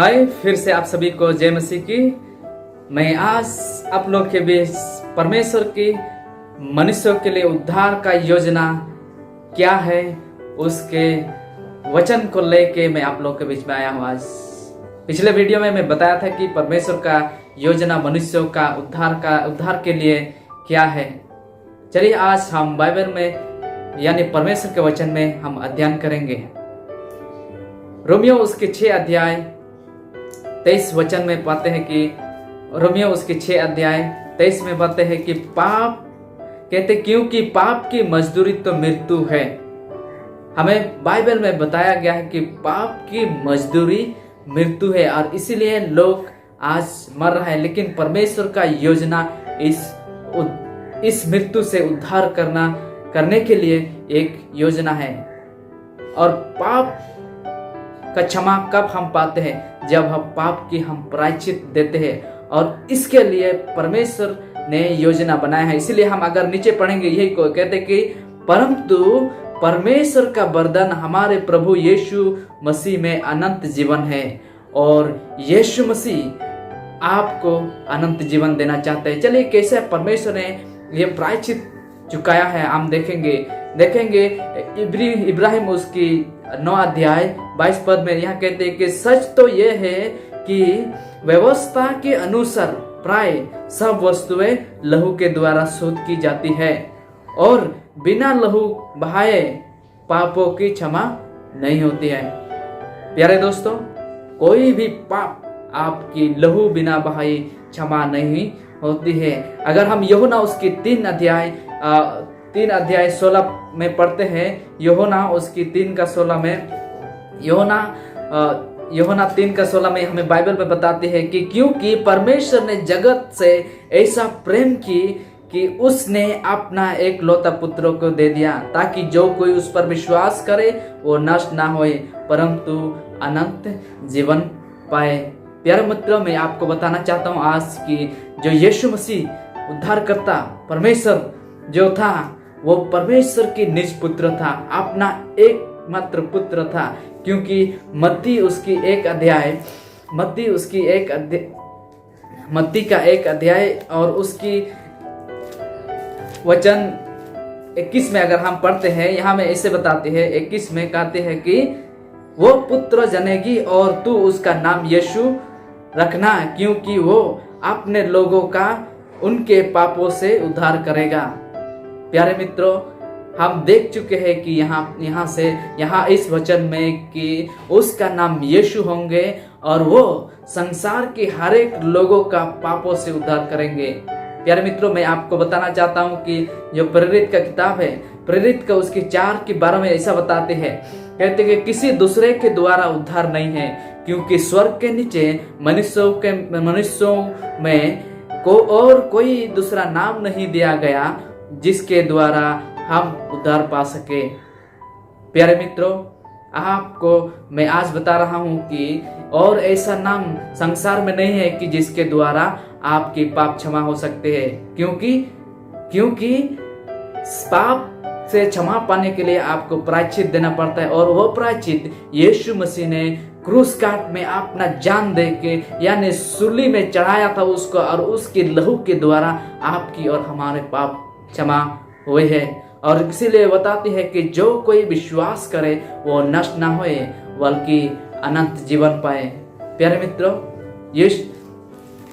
हाय, फिर से आप सभी को जय मसीह की। मैं आज आप लोग के बीच परमेश्वर की मनुष्यों के लिए उद्धार का योजना क्या है उसके वचन को लेके मैं आप लोग के बीच में आया हूँ। आज पिछले वीडियो में मैं बताया था कि परमेश्वर का योजना मनुष्यों का उद्धार के लिए क्या है। चलिए आज हम बाइबल में यानी परमेश्वर के वचन में हम अध्ययन करेंगे। रोमियो उसके 6 अध्याय 23 वचन में पाते हैं कि रोमियो उसके 6 अध्याय 23 में पाते हैं कि पाप कहते क्योंकि पाप की मजदूरी तो मृत्यु है। हमें बाइबल में बताया गया है कि पाप की मजदूरी मृत्यु है और इसीलिए लोग आज मर रहे हैं। लेकिन परमेश्वर का योजना इस मृत्यु से उद्धार करने के लिए एक योजना है। और पाप का क्षमा कब हम पाते हैं? जब हम पाप की हम प्रायश्चित देते हैं और इसके लिए परमेश्वर ने योजना बनाया है। इसीलिए हम अगर नीचे पढ़ेंगे यही को कहते कि परंतु परमेश्वर का वरदान हमारे प्रभु यीशु मसीह में अनंत जीवन है। और यीशु मसीह आपको अनंत जीवन देना चाहते हैं। चलिए कैसे परमेश्वर ने ये प्रायश्चित चुकाया है हम देखेंगे इब्राहिम उसकी 9 अध्याय 22 पद में यहाँ कहते हैं कि सच तो यह है कि व्यवस्था के अनुसार प्राय सब वस्तुएं लहू के द्वारा शुद्ध की जाती है और बिना लहू बहाए पापों की क्षमा नहीं होती है। प्यारे दोस्तों, कोई भी पाप आपकी लहू बिना बहाए क्षमा नहीं होती है। अगर हम यूहन्ना उसकी 3 अध्याय 16 में पढ़ते हैं, यूहन्ना उसकी 3 का 16 में यूहन्ना 3 का 16 में हमें बाइबल में बताती है कि क्योंकि परमेश्वर ने जगत से ऐसा प्रेम की कि उसने अपना एक लौता पुत्र को दे दिया ताकि जो कोई उस पर विश्वास करे वो नष्ट ना होए परंतु अनंत जीवन पाए। प्यारे मित्रों, मैं आपको बताना चाहता हूँ आज की जो यीशु मसीह उद्धारकर्ता परमेश्वर जो था वो परमेश्वर की निज पुत्र था, अपना एकमात्र पुत्र था। क्योंकि मत्ती का 1 अध्याय और उसकी वचन 21 में अगर हम पढ़ते हैं, यहाँ में ऐसे बताते हैं 21 में कहते हैं कि वो पुत्र जनेगी और तू उसका नाम यीशु रखना क्योंकि वो अपने लोगों का उनके पापों से उद्धार करेगा। प्यारे मित्रों, हम देख चुके हैं कि यहाँ इस वचन में कि उसका नाम यीशु होंगे और वो संसार के हर एक लोगों का पापों से उद्धार करेंगे। प्यारे मित्रों, मैं आपको बताना चाहता हूँ कि जो प्रेरित का किताब है, प्रेरित का उसकी 4:12 में ऐसा बताते हैं, कहते कि किसी दूसरे के द्वारा उद्धार नहीं है क्योंकि स्वर्ग के नीचे मनुष्यों में और कोई दूसरा नाम नहीं दिया गया जिसके द्वारा हम उद्धार पा सके। प्यारे मित्रों, आपको मैं आज बता रहा हूं कि और ऐसा नाम संसार में नहीं है कि जिसके द्वारा आपके पाप क्षमा हो सकते हैं। क्योंकि पाप से क्षमा पाने के लिए आपको प्रायश्चित देना पड़ता है और वो प्रायश्चित यीशु मसीह ने क्रूस काट में अपना जान दे के यानी सूली में चढ़ाया था उसको और उसके लहू के द्वारा आपकी और हमारे पाप क्षमा हुए हैं। और इसीलिए बताती है कि जो कोई विश्वास करे वो नष्ट ना होए बल्कि अनंत जीवन पाए। प्यारे मित्रों,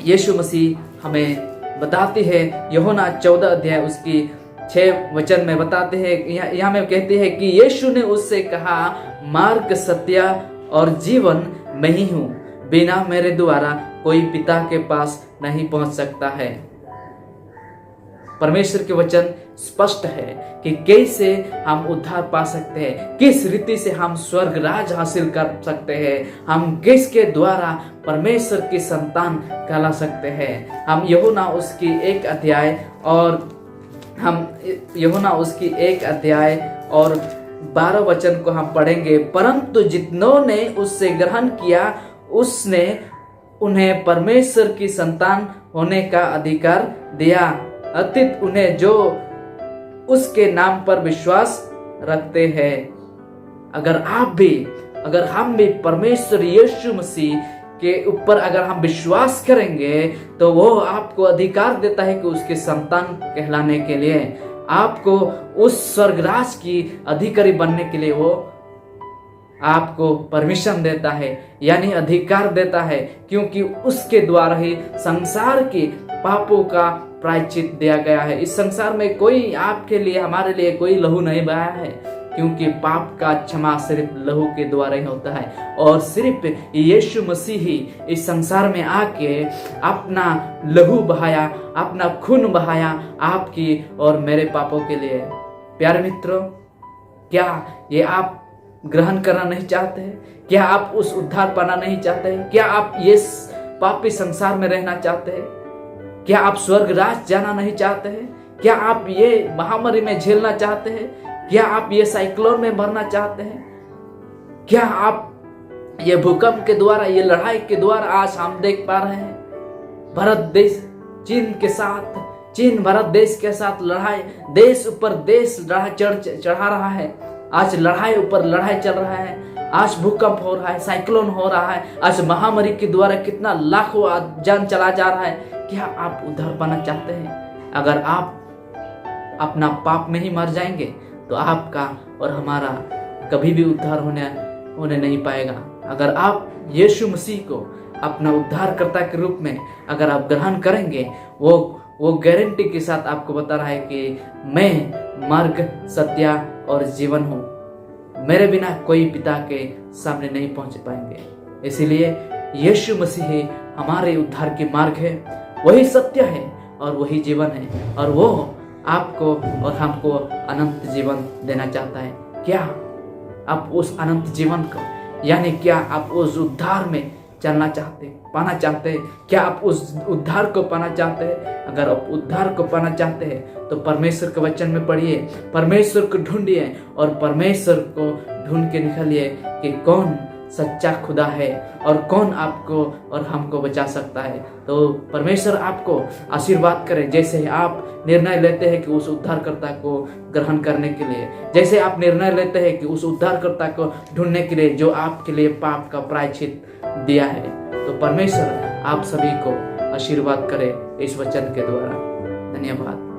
यीशु मसीह हमें बताती है, यूहन्ना 14 अध्याय उसकी 6 वचन में बताते हैं, यहाँ में कहते हैं कि यीशु ने उससे कहा, मार्ग सत्य और जीवन मैं ही हूँ, बिना मेरे द्वारा कोई पिता के पास नहीं पहुंच सकता है। परमेश्वर के वचन स्पष्ट है कि कैसे हम उद्धार पा सकते हैं, किस रीति से हम स्वर्ग राज हासिल कर सकते हैं, हम किसके द्वारा परमेश्वर की संतान कहला सकते हैं। हम यूहन्ना उसकी 1 अध्याय और 12 वचन को हम पढ़ेंगे। परंतु जितनों ने उससे ग्रहण किया उसने उन्हें परमेश्वर की संतान होने का अधिकार दिया, अतीत उन्हें जो उसके नाम पर विश्वास रखते हैं। अगर हम भी परमेश्वर यीशु मसीह के ऊपर अगर हम विश्वास करेंगे तो वो आपको अधिकार देता है कि उसके संतान कहलाने के लिए, आपको उस स्वर्गराज की अधिकारी बनने के लिए वो आपको परमिशन देता है, यानी अधिकार देता है, क्योंकि उसके द्वारा ही संसार के पापों का प्रायश्चित दिया गया है। इस संसार में कोई आपके लिए, हमारे लिए कोई लहू नहीं बहाया है, क्योंकि पाप का क्षमा सिर्फ लहू के द्वारा ही होता है। और सिर्फ यीशु मसीह ही इस संसार में आके अपना लहू बहाया, अपना खून बहाया आपकी और मेरे पापों के लिए। प्यारे मित्रों, क्या ये आप ग्रहण करना नहीं चाहते हैं? क्या आप उस उद्धार पाना नहीं चाहते हैं? क्या आप ये पापी संसार में रहना चाहते हैं? क्या आप स्वर्ग राज जाना नहीं चाहते हैं? क्या आप ये महामारी में झेलना चाहते हैं? क्या आप ये साइक्लोन में मरना चाहते हैं? क्या आप ये भूकंप के द्वारा, ये लड़ाई के द्वारा आज हम देख पा रहे हैं भारत देश चीन भारत देश के साथ लड़ाई, देश ऊपर देश चढ़ा रहा है। आज लड़ाई ऊपर लड़ाई चल रहा है, आज भूकंप हो रहा है, साइक्लोन हो रहा है, आज महामारी के द्वारा कितना लाखों जान चला जा रहा है। क्या आप उद्धार पाना चाहते हैं? अगर आप अपना पाप में ही मर जाएंगे तो आपका और हमारा कभी भी उद्धार होने नहीं पाएगा। अगर आप यीशु मसीह को अपना उद्धारकर्ता के रूप में अगर आप ग्रहण करेंगे, वो गारंटी के साथ आपको बता रहा है कि मैं मार्ग, सत्य और जीवन हूँ, मेरे बिना कोई पिता के सामने नहीं पहुंच पाएंगे। इसीलिए यीशु मसीह हमारे उद्धार के मार्ग है, वही सत्य है और वही जीवन है, और वो आपको और हमको अनंत जीवन देना चाहता है। क्या आप उस अनंत जीवन को, यानी क्या आप उस उद्धार में चलना चाहते, पाना चाहते हैं? क्या आप उस उद्धार को पाना चाहते हैं? अगर आप उद्धार को पाना चाहते हैं तो परमेश्वर के वचन में पढ़िए, परमेश्वर को ढूंढिए और परमेश्वर को ढूंढ के निकालिए कि कौन सच्चा खुदा है और कौन आपको और हमको बचा सकता है। तो परमेश्वर आपको आशीर्वाद करे, जैसे आप निर्णय लेते हैं कि उस उद्धारकर्ता को ग्रहण करने के लिए, जैसे आप निर्णय लेते हैं कि उस उद्धारकर्ता को ढूंढने के लिए जो आपके लिए पाप का प्रायश्चित दिया है। तो परमेश्वर आप सभी को आशीर्वाद करे इस वचन के द्वारा। धन्यवाद।